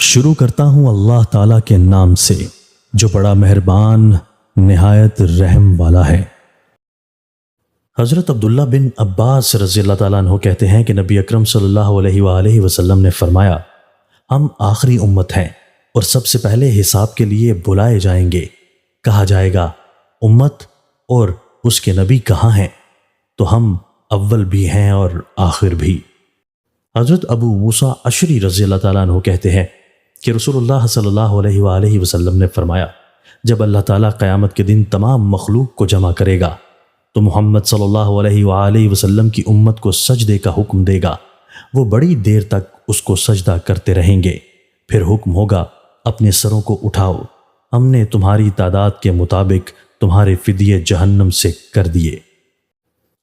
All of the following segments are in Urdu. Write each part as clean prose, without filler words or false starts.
شروع کرتا ہوں اللہ تعالیٰ کے نام سے جو بڑا مہربان نہایت رحم والا ہے۔ حضرت عبداللہ بن عباس رضی اللہ تعالیٰ عنہ کہتے ہیں کہ نبی اکرم صلی اللہ علیہ وآلہ وسلم نے فرمایا، ہم آخری امت ہیں اور سب سے پہلے حساب کے لیے بلائے جائیں گے۔ کہا جائے گا، امت اور اس کے نبی کہاں ہیں؟ تو ہم اول بھی ہیں اور آخر بھی۔ حضرت ابو موسیٰ اشعری رضی اللہ تعالیٰ عنہ کہتے ہیں کہ رسول اللہ صلی اللہ علیہ وآلہ وسلم نے فرمایا، جب اللہ تعالیٰ قیامت کے دن تمام مخلوق کو جمع کرے گا تو محمد صلی اللہ علیہ وآلہ وسلم کی امت کو سجدے کا حکم دے گا۔ وہ بڑی دیر تک اس کو سجدہ کرتے رہیں گے، پھر حکم ہوگا، اپنے سروں کو اٹھاؤ، ہم نے تمہاری تعداد کے مطابق تمہارے فدیے جہنم سے کر دیے۔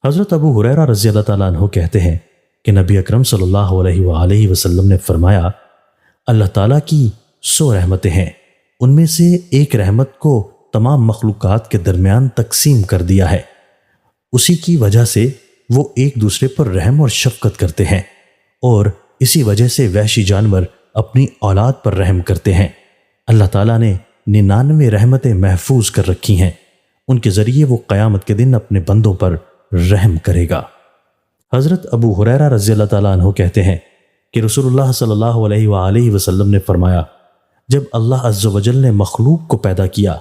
حضرت ابو ہریرہ رضی اللہ تعالیٰ عنہ کہتے ہیں کہ نبی اکرم صلی اللہ علیہ وآلہ وسلم نے فرمایا، اللہ تعالیٰ کی 100 رحمتیں ہیں، ان میں سے ایک رحمت کو تمام مخلوقات کے درمیان تقسیم کر دیا ہے، اسی کی وجہ سے وہ ایک دوسرے پر رحم اور شفقت کرتے ہیں، اور اسی وجہ سے وحشی جانور اپنی اولاد پر رحم کرتے ہیں۔ اللہ تعالیٰ نے 99 رحمتیں محفوظ کر رکھی ہیں، ان کے ذریعے وہ قیامت کے دن اپنے بندوں پر رحم کرے گا۔ حضرت ابو ہریرہ رضی اللہ تعالیٰ عنہ کہتے ہیں کہ رسول اللہ صلی اللہ علیہ وآلہ وسلم نے فرمایا، جب اللہ عز و جل نے مخلوق کو پیدا کیا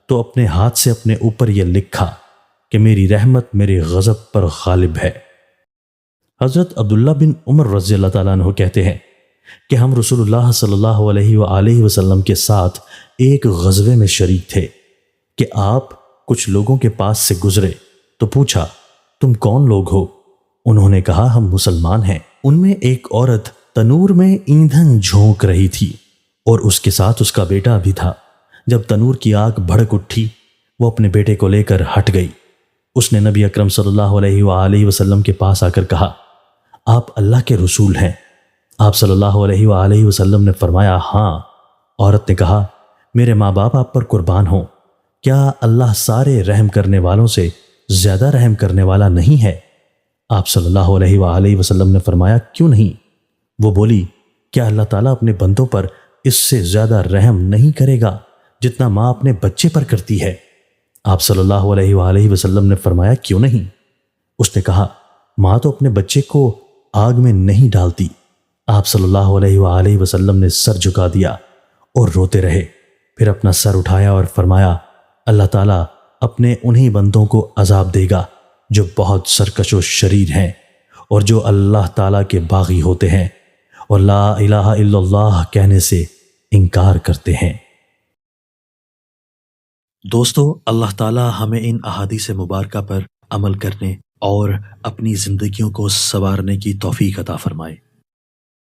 تو اپنے ہاتھ سے اپنے اوپر یہ لکھا کہ میری رحمت میرے غضب پر غالب ہے۔ حضرت عبداللہ بن عمر رضی اللہ تعالیٰ عنہ کہتے ہیں کہ ہم رسول اللہ صلی اللہ علیہ وآلہ وسلم کے ساتھ ایک غزوے میں شریک تھے کہ آپ کچھ لوگوں کے پاس سے گزرے تو پوچھا، تم کون لوگ ہو؟ انہوں نے کہا، ہم مسلمان ہیں۔ ان میں ایک عورت تنور میں ایندھن جھونک رہی تھی اور اس کے ساتھ اس کا بیٹا بھی تھا۔ جب تنور کی آگ بھڑک اٹھی، وہ اپنے بیٹے کو لے کر ہٹ گئی۔ اس نے نبی اکرم صلی اللہ علیہ وآلہ وسلم کے پاس آ کر کہا، آپ اللہ کے رسول ہیں؟ آپ صلی اللہ علیہ وآلہ وسلم نے فرمایا، ہاں۔ عورت نے کہا، میرے ماں باپ آپ پر قربان ہوں، کیا اللہ سارے رحم کرنے والوں سے زیادہ رحم کرنے والا نہیں ہے؟ آپ صلی اللہ علیہ وآلہ وسلم نے فرمایا، کیوں نہیں؟ وہ بولی، کیا اللہ تعالیٰ اپنے بندوں پر اس سے زیادہ رحم نہیں کرے گا جتنا ماں اپنے بچے پر کرتی ہے؟ آپ صلی اللہ علیہ وآلہ وسلم نے فرمایا، کیوں نہیں؟ اس نے کہا، ماں تو اپنے بچے کو آگ میں نہیں ڈالتی۔ آپ صلی اللہ علیہ وآلہ وسلم نے سر جھکا دیا اور روتے رہے، پھر اپنا سر اٹھایا اور فرمایا، اللہ تعالیٰ اپنے انہی بندوں کو عذاب دے گا جو بہت سرکش و شریر ہیں اور جو اللہ تعالیٰ کے باغی ہوتے ہیں اور لا الہ الا اللہ کہنے سے انکار کرتے ہیں۔ دوستو، اللہ تعالیٰ ہمیں ان احادیث مبارکہ پر عمل کرنے اور اپنی زندگیوں کو سنوارنے کی توفیق عطا فرمائے۔